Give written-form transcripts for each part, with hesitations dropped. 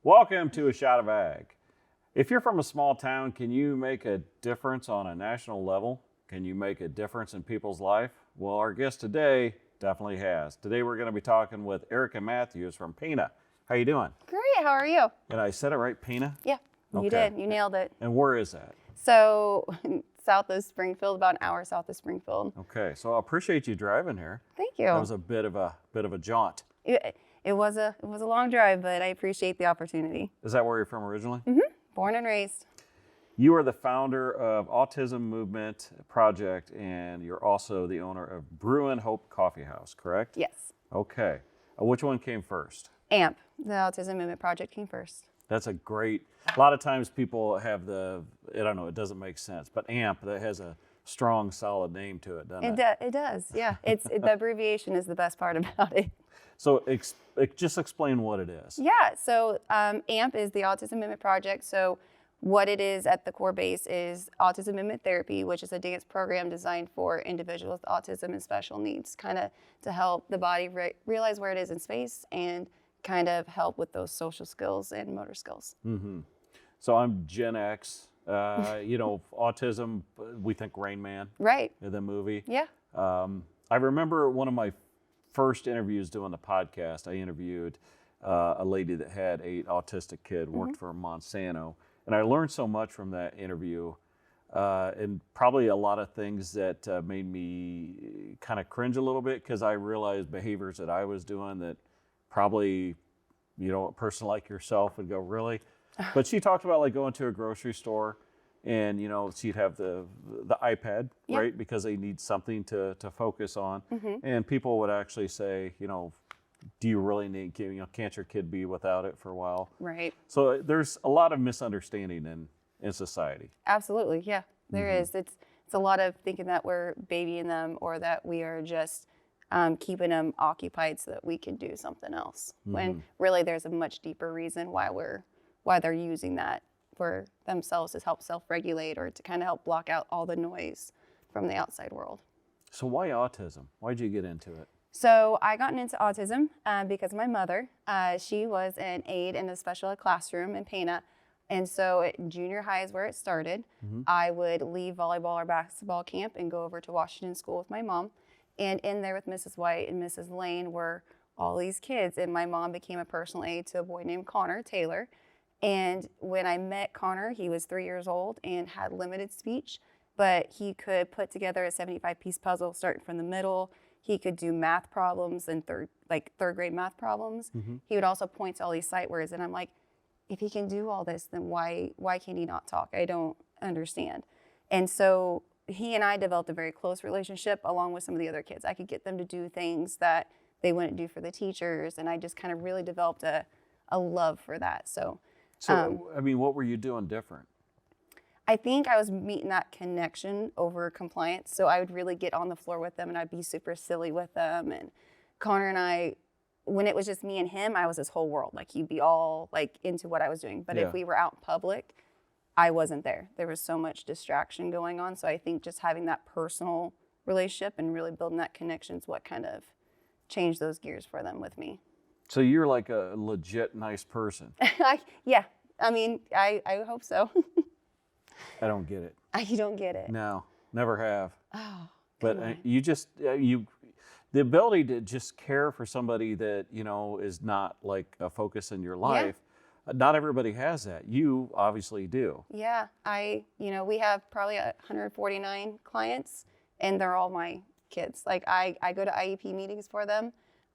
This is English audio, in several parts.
Welcome to A Shot of Ag. If you're from a small town, can you make a difference on a national level? Can you make a difference in people's life? Well, our guest today definitely has. Today we're going to be talking with Erica Matthews from Pana. How you doing? Great, how are you? Did I said it right, Pana? Yeah, you Okay. did. You nailed it. And where is that? So, south of Springfield, about an hour south of Springfield. Okay, so I appreciate you driving here. Thank you. That was a bit of a jaunt. It was a long drive, but I appreciate the opportunity. Is that where you're from originally? Born and raised. You are the founder of Autism Movement Project, and you're also the owner of Brew and Hope Coffee House, correct? Yes. Okay. Which one came first? AMP, the Autism Movement Project, came first. That's a lot of times people have I don't know, it doesn't make sense, but AMP, that has a strong, solid name to it, doesn't it? It does, yeah. The abbreviation is the best part about it. So just explain what it is. Yeah, so AMP is the Autism Movement Project. So what it is at the core base is autism movement therapy, which is a dance program designed for individuals with autism and special needs, kind of to help the body realize where it is in space and kind of help with those social skills and motor skills. Mm-hmm. So I'm Gen X. Autism, we think Rain Man. Right. The movie. Yeah. I remember one of my first interviews doing the podcast, I interviewed a lady that had an autistic kid, worked for Monsanto. And I learned so much from that interview, and probably a lot of things that made me kind of cringe a little bit, because I realized behaviors that I was doing that probably, a person like yourself would go, really? But she talked about like going to a grocery store and, she'd have the iPad, Yep. right? Because they need something to focus on. And people would actually say, do you really need, can't your kid be without it for a while? Right. So there's a lot of misunderstanding in society. Absolutely. Yeah, there is. It's a lot of thinking that we're babying them or that we are just keeping them occupied so that we can do something else. When really there's a much deeper reason why they're using that for themselves, to help self-regulate or to kind of help block out all the noise from the outside world. So why autism? Why'd you get into it? So I got into autism because my mother, she was an aide in a special ed classroom in Pana. And so at junior high is where it started. I would leave volleyball or basketball camp and go over to Washington School with my mom. And in there with Mrs. White and Mrs. Lane were all these kids. And my mom became a personal aide to a boy named Connor Taylor. And when I met Connor, he was 3 years old and had limited speech, but he could put together a 75-piece puzzle starting from the middle. He could do math problems and third grade math problems. He would also point to all these sight words. And I'm like, if he can do all this, then why can he not talk? I don't understand. And so he and I developed a very close relationship along with some of the other kids. I could get them to do things that they wouldn't do for the teachers. And I just kind of really developed a love for that. So, what were you doing different? I think I was meeting that connection over compliance. So I would really get on the floor with them and I'd be super silly with them. And Connor and I, when it was just me and him, I was his whole world. Like he'd be all like into what I was doing. But if we were out in public, I wasn't there. There was so much distraction going on. So I think just having that personal relationship and really building that connection is what kind of changed those gears for them with me. So you're like a legit nice person. Yeah, I hope so. I don't get it. You don't get it. No, never have. Oh, But the ability to just care for somebody that, is not like a focus in your life, not everybody has that. You obviously do. Yeah, we have probably 149 clients and they're all my kids. Like I go to IEP meetings for them.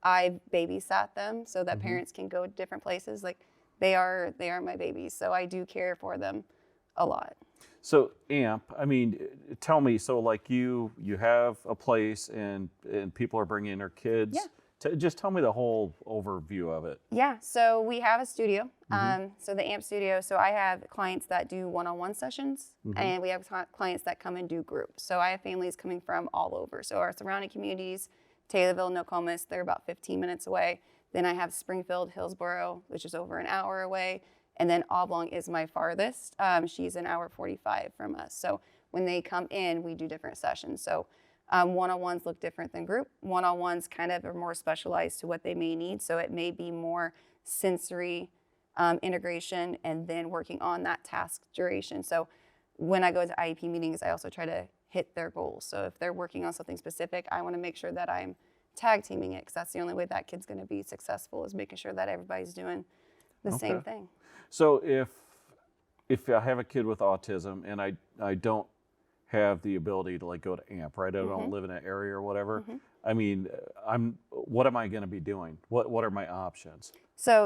I babysat them so that parents can go to different places. Like they are my babies. So I do care for them a lot. So AMP, tell me, so like you have a place and people are bringing their kids. Yeah. Just tell me the whole overview of it. Yeah, so we have a studio, so the AMP studio. So I have clients that do one-on-one sessions, and we have clients that come and do groups. So I have families coming from all over. So our surrounding communities, Taylorville, Nokomis, they're about 15 minutes away. Then I have Springfield, Hillsboro, which is over an hour away. And then Oblong is my farthest. She's an hour 45 from us. So when they come in, we do different sessions. So one-on-ones look different than group. One-on-ones kind of are more specialized to what they may need. So it may be more sensory integration, and then working on that task duration. So when I go to IEP meetings, I also try to hit their goals. So if they're working on something specific, I want to make sure that I'm tag teaming it, because that's the only way that kid's going to be successful, is making sure that everybody's doing the same thing. So if I have a kid with autism and I don't have the ability to like go to AMP, right? I don't live in an area or whatever. I mean, what am I going to be doing? What are my options? So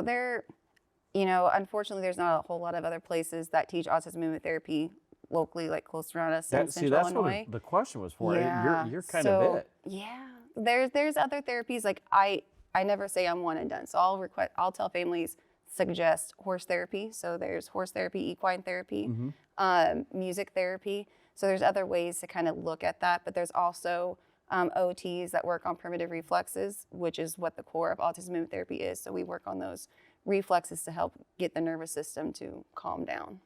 unfortunately, there's not a whole lot of other places that teach autism movement therapy locally, like close around us in Central Illinois. What the question was for. Yeah. You're kind of it. Yeah. There's other therapies. Like I never say I'm one and done. So I'll tell families, suggest horse therapy. So there's horse therapy, equine therapy, music therapy. So there's other ways to kind of look at that. But there's also OTs that work on primitive reflexes, which is what the core of autism movement therapy is. So we work on those reflexes to help get the nervous system to calm down.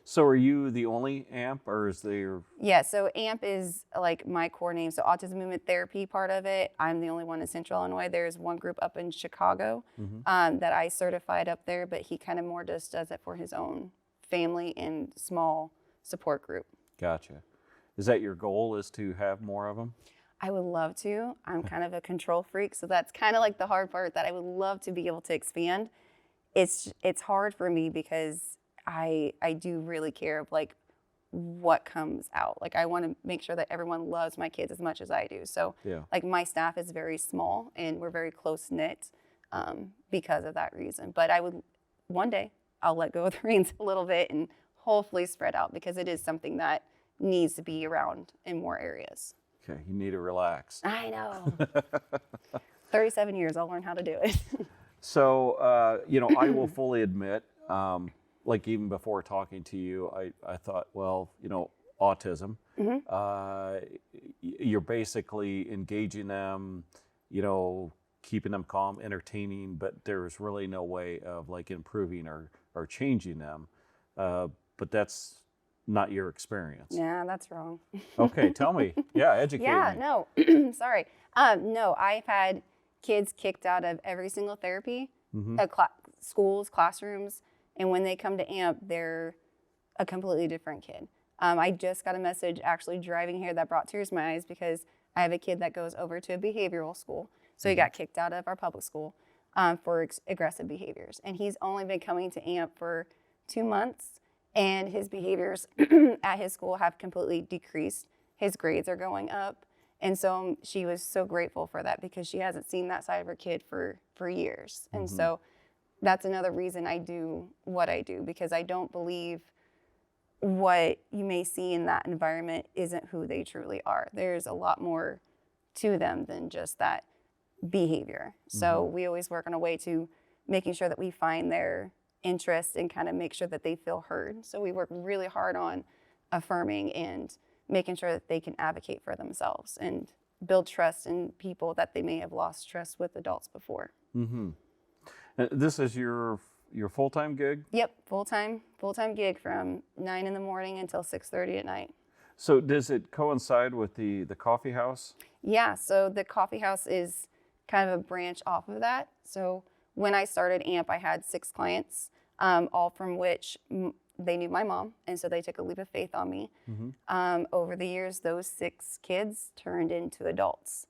So are you the only AMP, or is there? Yeah, so AMP is like my core name. So autism movement therapy part of it, I'm the only one in Central Illinois. There's one group up in Chicago that I certified up there, but he kind of more just does it for his own family and small support group. Gotcha. Is that your goal, is to have more of them? I would love to. I'm kind of a control freak, so that's kind of like the hard part, that I would love to be able to expand. It's hard for me because I do really care of like what comes out. Like I want to make sure that everyone loves my kids as much as I do. So like my staff is very small and we're very close knit because of that reason. But one day I'll let go of the reins a little bit and hopefully spread out, because it is something that needs to be around in more areas. Okay, you need to relax. I know. 37 years, I'll learn how to do it. So, I will fully admit, like even before talking to you, I thought, well, autism, you're basically engaging them, keeping them calm, entertaining, but there's really no way of like improving or changing them. But that's not your experience. Yeah, that's wrong. Okay, tell me. Yeah, educate me. No, sorry. No, I've had kids kicked out of every single therapy, schools, classrooms, and when they come to AMP, they're a completely different kid. I just got a message actually driving here that brought tears to my eyes, because I have a kid that goes over to a behavioral school. So he got kicked out of our public school for aggressive behaviors. And he's only been coming to AMP for 2 months, and his behaviors at his school have completely decreased. His grades are going up. And so she was so grateful for that, because she hasn't seen that side of her kid for years. And so that's another reason I do what I do, because I don't believe what you may see in that environment isn't who they truly are. There's a lot more to them than just that behavior. So we always work on a way to making sure that we find their interest and kind of make sure that they feel heard. So we work really hard on affirming and making sure that they can advocate for themselves and build trust in people that they may have lost trust with adults before. This is your full-time gig? Yep, full-time gig from 9 in the morning until 6:30 at night. So does it coincide with the coffee house? Yeah, so the coffee house is kind of a branch off of that. So when I started AMP, I had 6 clients, all from which they knew my mom, and so they took a leap of faith on me. Over the years, those 6 kids turned into adults.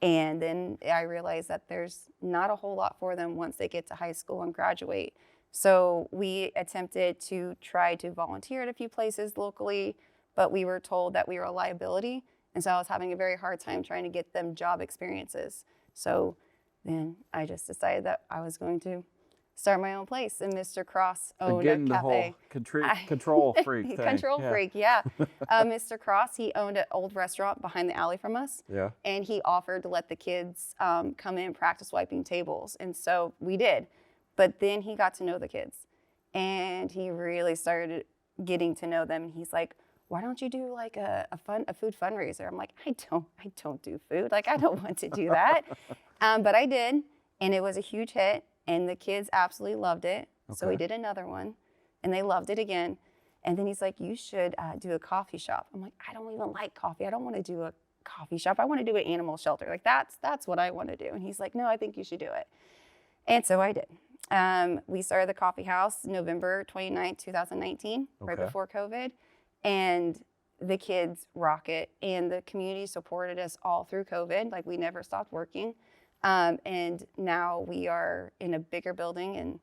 And then I realized that there's not a whole lot for them once they get to high school and graduate. So we attempted to try to volunteer at a few places locally, but we were told that we were a liability. And so I was having a very hard time trying to get them job experiences. So then I just decided that I was going to start my own place. And Mr. Cross owned Again, a the cafe. whole control freak thing. Control freak, yeah. Mr. Cross, he owned an old restaurant behind the alley from us. Yeah. And he offered to let the kids come in and practice wiping tables. And so we did. But then he got to know the kids. And he really started getting to know them. He's like, why don't you do like a food fundraiser? I'm like, I don't do food. Like, I don't want to do that. But I did. And it was a huge hit. And the kids absolutely loved it. Okay. So we did another one, and they loved it again. And then he's like, you should do a coffee shop. I'm like, I don't even like coffee. I don't want to do a coffee shop. I want to do an animal shelter. Like, that's what I want to do. And he's like, no, I think you should do it. And so I did. We started the coffee house November 29th, 2019, right Okay. before COVID. And the kids rock it. And the community supported us all through COVID. Like, we never stopped working. And now we are in a bigger building and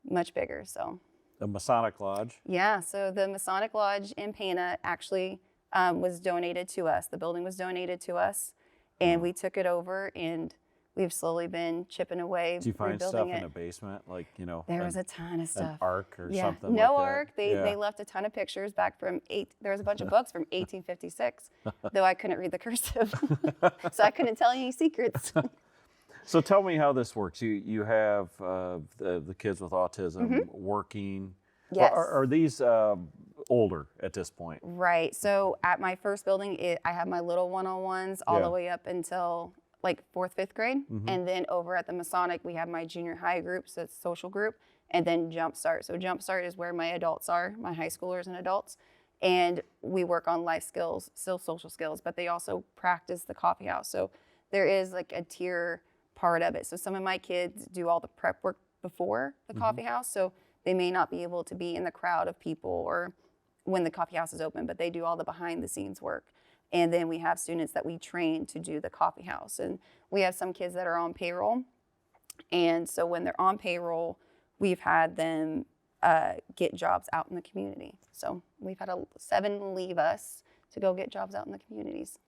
much bigger. So, The Masonic Lodge. yeah. So the Masonic Lodge in Pana actually was donated to us. The building was donated to us, and we took it over, and we've slowly been chipping away, Do you find stuff rebuilding in it. the basement, like, There was a ton of stuff. an ark or Yeah, something no like that? ark. They left a ton of pictures back from there was a bunch of books from 1856, though I couldn't read the cursive, so I couldn't tell you any secrets. So tell me how this works. You have the kids with autism working. Mm-hmm. Yes. Are these older at this point? Right. So at my first building, I have my little one-on-ones all Yeah. the way up until like 4th, 5th grade. And then over at the Masonic, we have my junior high group, so it's social group, and then Jumpstart. So Jumpstart is where my adults are, my high schoolers and adults. And we work on life skills, still social skills, but they also practice the coffee house. So there is like a tier part of it. So some of my kids do all the prep work before the coffee house. So they may not be able to be in the crowd of people or when the coffee house is open, but they do all the behind the scenes work. And then we have students that we train to do the coffee house. And we have some kids that are on payroll. And so when they're on payroll, we've had them get jobs out in the community. So we've had 7 leave us to go get jobs out in the communities.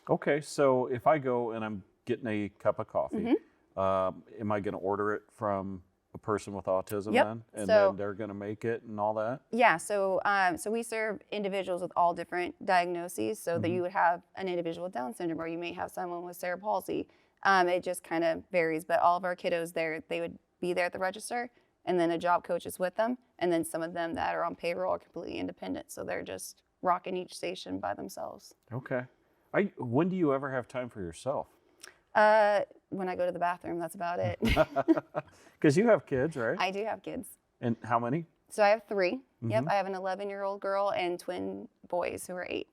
Okay, so if I go and I'm getting a cup of coffee, am I going to order it from a person with autism Yep. then? And So- then they're going to make it and all that? Yeah, so we serve individuals with all different diagnoses. So that you would have an individual with Down syndrome, or you may have someone with cerebral palsy. It just kind of varies. But all of our kiddos they would be there at the register, and then a job coach is with them. And then some of them that are on payroll are completely independent, so they're just rocking each station by themselves. Okay. When do you ever have time for yourself? When I go to the bathroom, that's about it. Because you have kids, right? I do have kids. And how many? So I have 3. Yep, I have an 11-year-old girl and twin boys who are 8.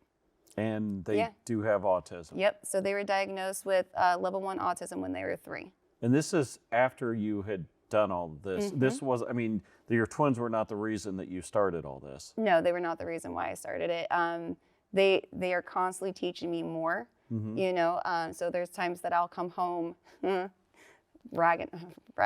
And they Yeah. do have autism. Yep, so they were diagnosed with level 1 autism when they were 3. And this is after you had done all this. Mm-hmm. This was, I mean, your twins were not the reason that you started all this. No, they were not the reason why I started it. They are constantly teaching me more, you know. So there's times that I'll come home, ratting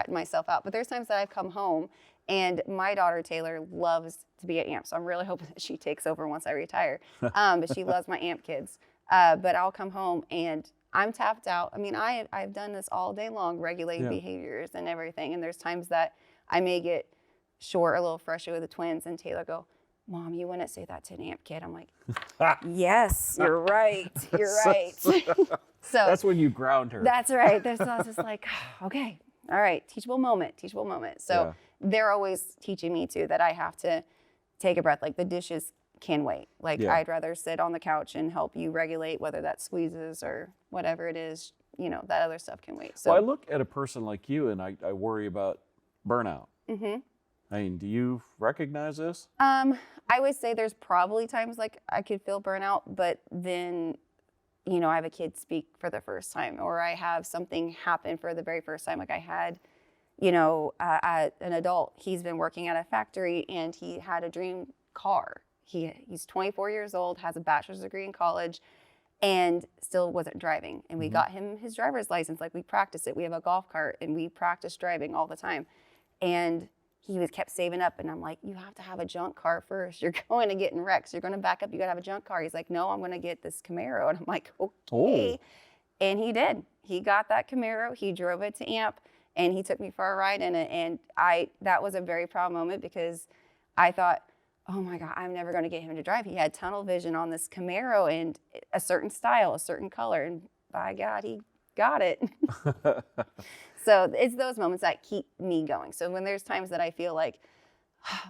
myself out. But there's times that I've come home, and my daughter Taylor loves to be at AMP. So I'm really hoping that she takes over once I retire. But she loves my AMP kids. But I'll come home and I'm tapped out. I mean, I've done this all day long, regulating behaviors and everything. And there's times that I may get short, a little frustrated with the twins, and Taylor go, "Mom, you wouldn't say that to an AMP kid." I'm like, yes, you're right. You're right. So That's when you ground her. that's right. So I was just like, okay, all right, teachable moment. So they're always teaching me too that I have to take a breath. Like, the dishes can wait. Like, I'd rather sit on the couch and help you regulate, whether that squeezes or whatever it is, you know, that other stuff can wait. So Well, I look at a person like you and I worry about burnout. I mean, do you recognize this? I would say there's probably times like I could feel burnout, but then, you know, I have a kid speak for the first time, or I have something happen for the very first time. Like I had, you know, an adult, he's been working at a factory and he had a dream car. He's 24 years old, has a bachelor's degree in college, and still wasn't driving. And we got him his driver's license. Like, we practice it. We have a golf cart and we practice driving all the time. And he kept saving up, and I'm like, you have to have a junk car first. You're going to get in wrecks. You're going to back up. You got to have a junk car. He's like, no, I'm going to get this Camaro. And I'm like, okay. And he did. He got that Camaro. He drove it to AMP, and he took me for a ride in it. And that was a very proud moment, because I thought, oh my God, I'm never going to get him to drive. He had tunnel vision on this Camaro and a certain style, a certain color. And by God, he got it. So it's those moments that keep me going. So when there's times that I feel like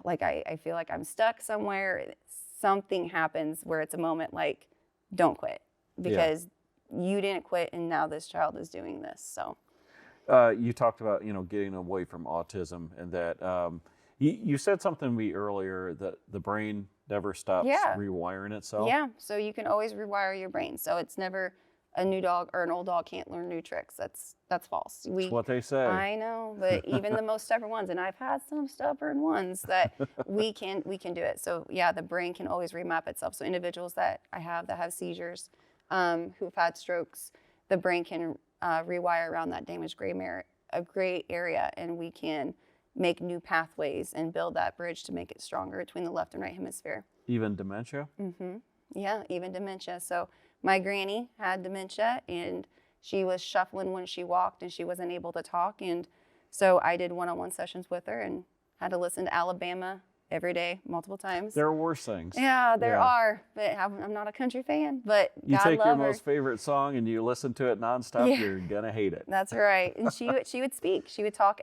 I feel like I'm stuck somewhere, something happens where it's a moment like, don't quit, because you didn't quit, and now this child is doing this. So you talked about, you know, getting away from autism, and that you said something to me earlier that the brain never stops rewiring itself. Yeah, so you can always rewire your brain. So it's never a new dog or an old dog can't learn new tricks. That's false. That's what they say. I know, but even the most stubborn ones, and I've had some stubborn ones, that we can do it. So yeah, the brain can always remap itself. So individuals that I have that have seizures, who've had strokes, the brain can rewire around that damaged gray area, and we can make new pathways and build that bridge to make it stronger between the left and right hemisphere. Even dementia? Yeah, even dementia. So my granny had dementia, and she was shuffling when she walked, and she wasn't able to talk. And so I did one-on-one sessions with her and had to listen to Alabama every day, multiple times. There are worse things. Yeah, there are. But I'm not a country fan, but You God take your love her. most favorite song and you listen to it nonstop, Yeah. you're going to hate it. That's right. And she would speak. She would talk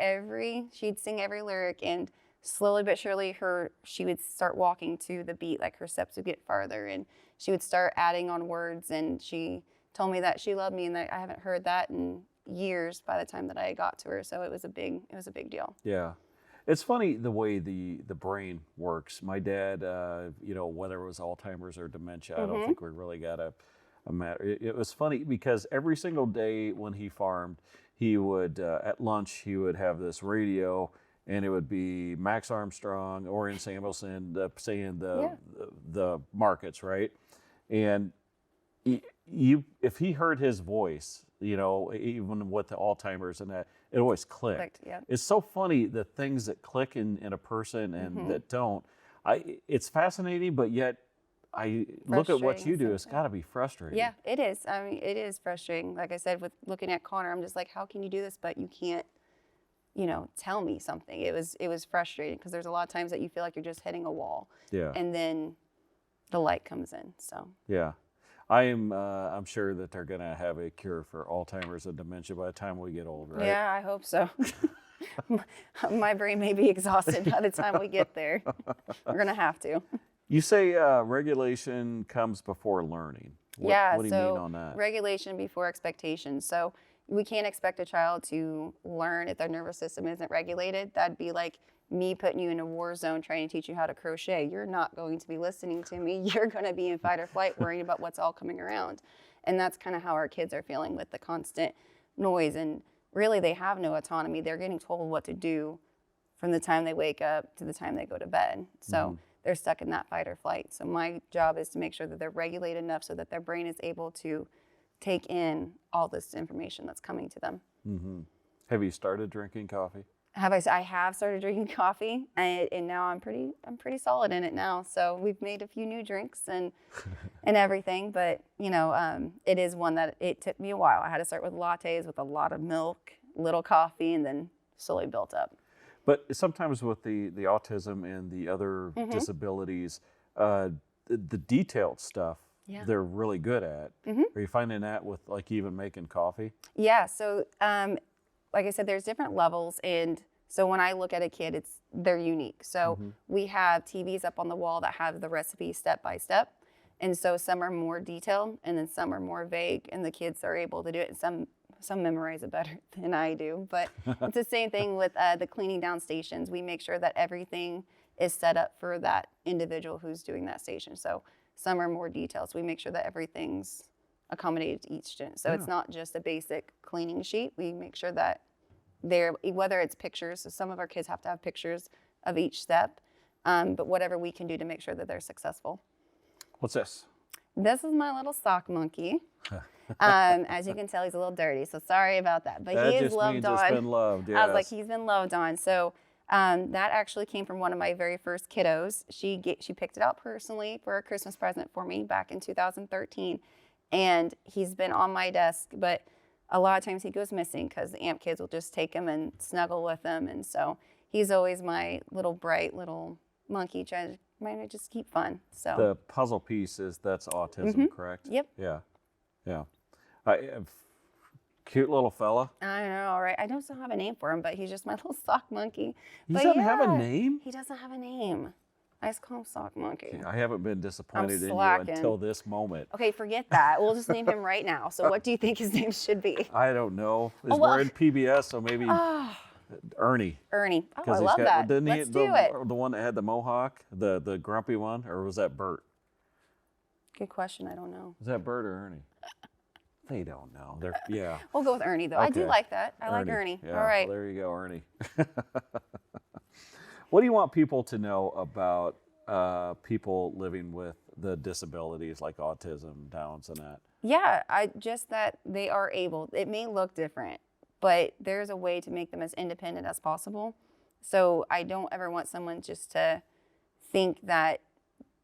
she'd sing every lyric, and slowly but surely she would start walking to the beat, like her steps would get farther, and she would start adding on words. And she told me that she loved me, and that I haven't heard that in years by the time that I got to her. So it was a big deal. Yeah. It's funny the way the brain works. My dad, whether it was Alzheimer's or dementia, I don't think we really got a matter. It was funny because every single day when he farmed, he would, at lunch, he would have this radio, and it would be Max Armstrong, Orion Samuelson, saying the markets, right? And if he heard his voice, even with the Alzheimer's and that, it always clicked. Yeah. It's so funny the things that click in a person and that don't. It's fascinating, but yet I look at what you do. It's got to be frustrating. Yeah, it is. I mean, it is frustrating. Like I said, with looking at Connor, I'm just like, how can you do this, but you can't, tell me something. It was frustrating because there's a lot of times that you feel like you're just hitting a wall. Yeah. And then the light comes in. So. Yeah. I'm sure that they're going to have a cure for Alzheimer's and dementia by the time we get old, right? Yeah, I hope so. My brain may be exhausted by the time we get there. We're going to have to. You say regulation comes before learning. What do you mean on that? Regulation before expectation. So we can't expect a child to learn if their nervous system isn't regulated. That'd be like me putting you in a war zone trying to teach you how to crochet. You're not going to be listening to me. You're going to be in fight or flight worrying about what's all coming around. And that's kind of how our kids are feeling with the constant noise. And really, they have no autonomy. They're getting told what to do from the time they wake up to the time they go to bed. So they're stuck in that fight or flight. So my job is to make sure that they're regulated enough so that their brain is able to take in all this information that's coming to them. Have you started drinking coffee? I have started drinking coffee, and now I'm pretty solid in it now. So we've made a few new drinks and everything, but it is one that it took me a while. I had to start with lattes with a lot of milk, little coffee, and then slowly built up. But sometimes with the autism and the other disabilities, the detailed stuff they're really good at. Are you finding that with like even making coffee? Yeah. So like I said, there's different levels, and so when I look at a kid, they're unique. So we have TVs up on the wall that have the recipe step by step, and so some are more detailed, and then some are more vague, and the kids are able to do it. And some memorize it better than I do, but it's the same thing with the cleaning down stations. We make sure that everything is set up for that individual who's doing that station. So some are more detailed. So we make sure that everything's accommodated to each student. So it's not just a basic cleaning sheet. We make sure that whether it's pictures, so some of our kids have to have pictures of each step, but whatever we can do to make sure that they're successful. What's this? This is my little sock monkey. As you can tell, he's a little dirty, so sorry about that. But he is loved on. It's been loved, yes. I was like, he's been loved on. So that actually came from one of my very first kiddos. She picked it out personally for a Christmas present for me back in 2013. And he's been on my desk, but a lot of times he goes missing because the AMP kids will just take him and snuggle with him. And so he's always my little bright little monkey trying to just keep fun. So the puzzle piece that's autism, correct? Yep. Yeah. Cute little fella. I know, right? I don't still have a name for him, but he's just my little sock monkey. He doesn't have a name? He doesn't have a name. I just call him Sock Monkey. I haven't been disappointed in you slacking. until this moment. Okay, forget that. We'll just name him right now. So what do you think his name should be? I don't know. We're in PBS, so maybe Ernie. Ernie. Oh, I love that. Let's do it. The one that had the mohawk, the grumpy one, or was that Bert? Good question. I don't know. Was that Bert or Ernie? They don't know. They're yeah. We'll go with Ernie, though. I do Okay. like that. I like Ernie. Yeah, All right. well, there you go, Ernie. What do you want people to know about people living with the disabilities like autism, Downs, and that? Yeah, I just that they are able. It may look different, but there's a way to make them as independent as possible. So I don't ever want someone just to think that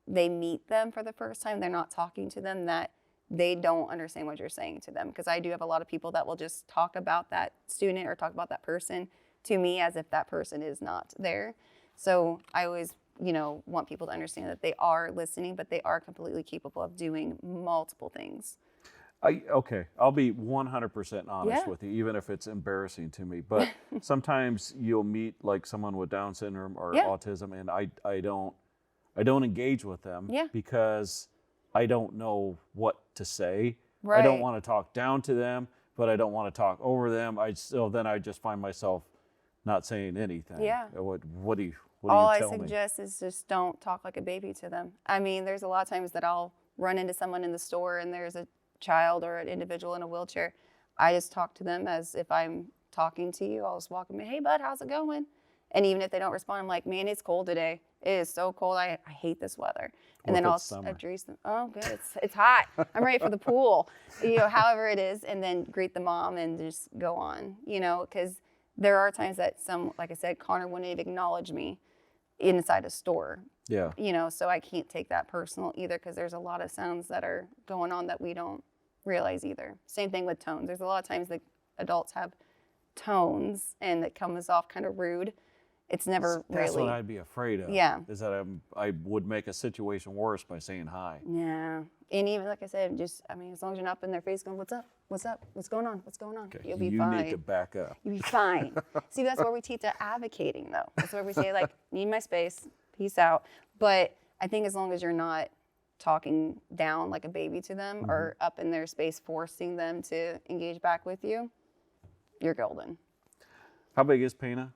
they meet them for the first time, they're not talking to them, that they don't understand what you're saying to them. Because I do have a lot of people that will just talk about that student or talk about that person to me as if that person is not there. So I always, want people to understand that they are listening, but they are completely capable of doing multiple things. Okay, I'll be 100% honest Yeah. with you, even if it's embarrassing to me. But sometimes you'll meet like someone with Down syndrome or Yeah. autism, and I don't engage with them Yeah. because I don't know what to say. Right. I don't want to talk down to them, but I don't want to talk over them. Then I just find myself not saying anything. Yeah. What do you All I tell me? suggest is just don't talk like a baby to them. I mean, there's a lot of times that I'll run into someone in the store and there's a child or an individual in a wheelchair. I just talk to them as if I'm talking to you. I'll just walk them in, hey, bud, how's it going? And even if they don't respond, I'm like, man, it's cold today. It is so cold. I hate this weather. And What then if I'll it's summer? address them. Oh, good. It's hot. I'm ready for the pool. However it is, and then greet the mom and just go on. Because there are times that like I said, Connor wouldn't even acknowledge me inside a store. Yeah. So I can't take that personal either because there's a lot of sounds that are going on that we don't realize either. Same thing with tones. There's a lot of times that adults have tones and that comes off kind of rude. It's never That's really. what I'd be afraid of. Yeah. Is that I would make a situation worse by saying hi. Yeah. And even like I said, as long as you're not up in their face going, what's up? What's up? What's going on? What's going on? Okay. You'll be you fine. need to back up. You'll be fine. See, that's where we teach advocating, though. That's where we say, like, need my space, peace out. But I think as long as you're not talking down like a baby to them or up in their space, forcing them to engage back with you, you're golden. How big is Pana?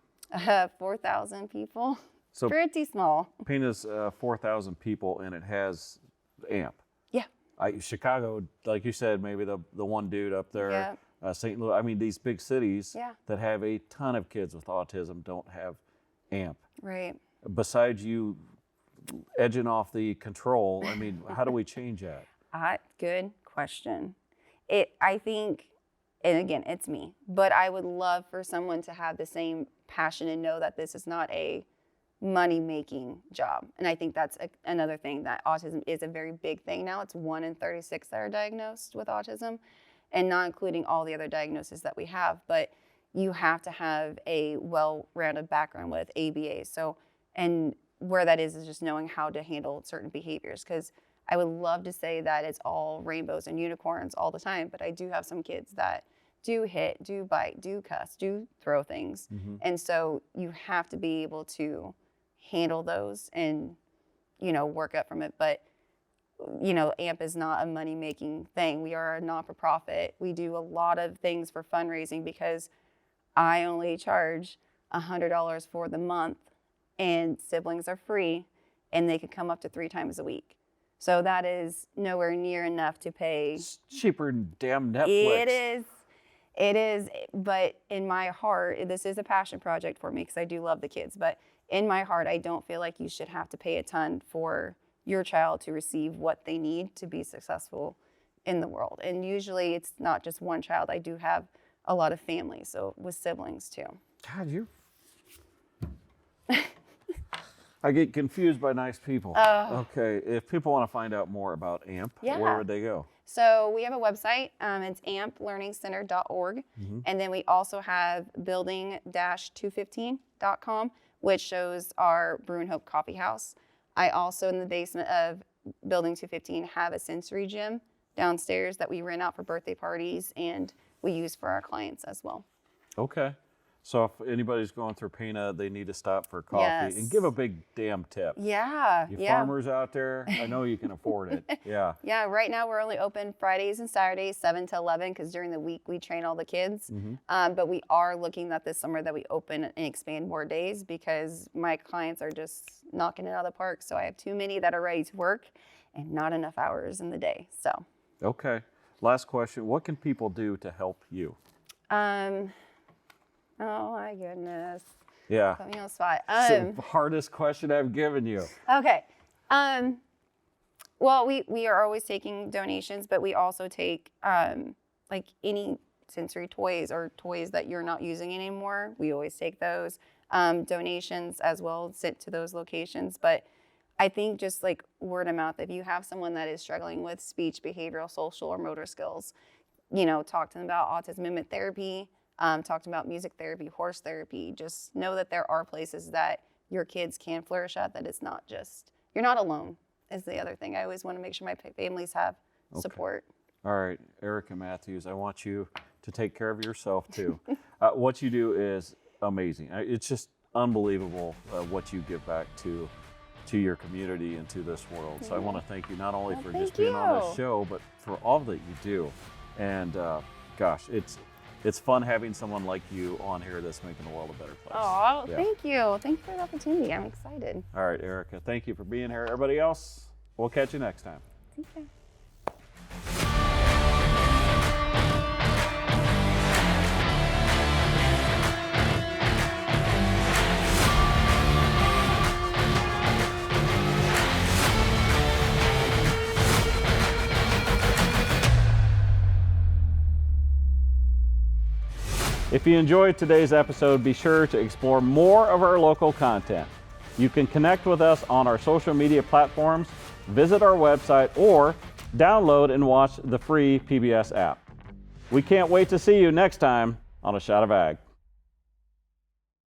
4,000 people. So Pretty small. Pana's 4,000 people, and it has AMP. Yeah. Chicago, like you said, maybe the one dude up there, Yeah. St. Louis. I mean, these big cities Yeah. that have a ton of kids with autism don't have AMP. Right. Besides you edging off the control, how do we change that? Good question. I think, and again, it's me, but I would love for someone to have the same passion and know that this is not a money-making job. And I think that's another thing, that autism is a very big thing now. It's 1 in 36 that are diagnosed with autism, and not including all the other diagnoses that we have. But you have to have a well-rounded background with ABA. So, and where that is just knowing how to handle certain behaviors. Because I would love to say that it's all rainbows and unicorns all the time, but I do have some kids that do hit, do bite, do cuss, do throw things. And so you have to be able to handle those and, work up from it. But, AMP is not a money-making thing. We are a non-for-profit. We do a lot of things for fundraising because I only charge $100 for the month, and siblings are free, and they could come up to 3 times a week. So that is nowhere near enough to pay. It's cheaper than damn Netflix. It is, but in my heart, this is a passion project for me because I do love the kids, but in my heart, I don't feel like you should have to pay a ton for your child to receive what they need to be successful in the world. And usually it's not just one child. I do have a lot of families, so with siblings too. God, I get confused by nice people. Okay, if people want to find out more about AMP, Yeah. where would they go? So we have a website. It's amplearningscenter.org. And then we also have building-215.com, which shows our Brew and Hope Coffee House. I also, in the basement of Building 215, have a sensory gym downstairs that we rent out for birthday parties and we use for our clients as well. Okay. So if anybody's going through Pana, they need to stop for coffee Yes. and give a big damn tip. Yeah. You yeah. farmers out there, I know you can afford it. Yeah. Yeah, right now we're only open Fridays and Saturdays, 7 to 11, because during the week we train all the kids. But we are looking at this summer that we open and expand more days because my clients are just knocking it out of the park. So I have too many that are ready to work and not enough hours in the day. So. Okay. last question. What can people do to help you? Oh my goodness. Yeah. Put me on the spot. It's the hardest question I've given you. Okay. Well, we are always taking donations, but we also take like any sensory toys or toys that you're not using anymore. We always take those donations as well, sent to those locations. But I think just like word of mouth, if you have someone that is struggling with speech, behavioral, social, or motor skills, talk to them about autism mimic therapy, talk to them about music therapy, horse therapy. Just know that there are places that your kids can flourish at, that it's not just, you're not alone is the other thing. I always want to make sure my families have support. All right, Erica Matthews, I want you to take care of yourself too. What you do is amazing. It's just unbelievable what you give back to your community and to this world. So I want to thank you not only for just being on this show, but for all that you do. And gosh, it's fun having someone like you on here that's making the world a better place. Oh, thank you. Thank you for the opportunity. I'm excited. All right, Erica, thank you for being here. Everybody else, we'll catch you next time. Thank you. If you enjoyed today's episode, be sure to explore more of our local content. You can connect with us on our social media platforms, visit our website, or download and watch the free PBS app. We can't wait to see you next time on A Shot of Ag.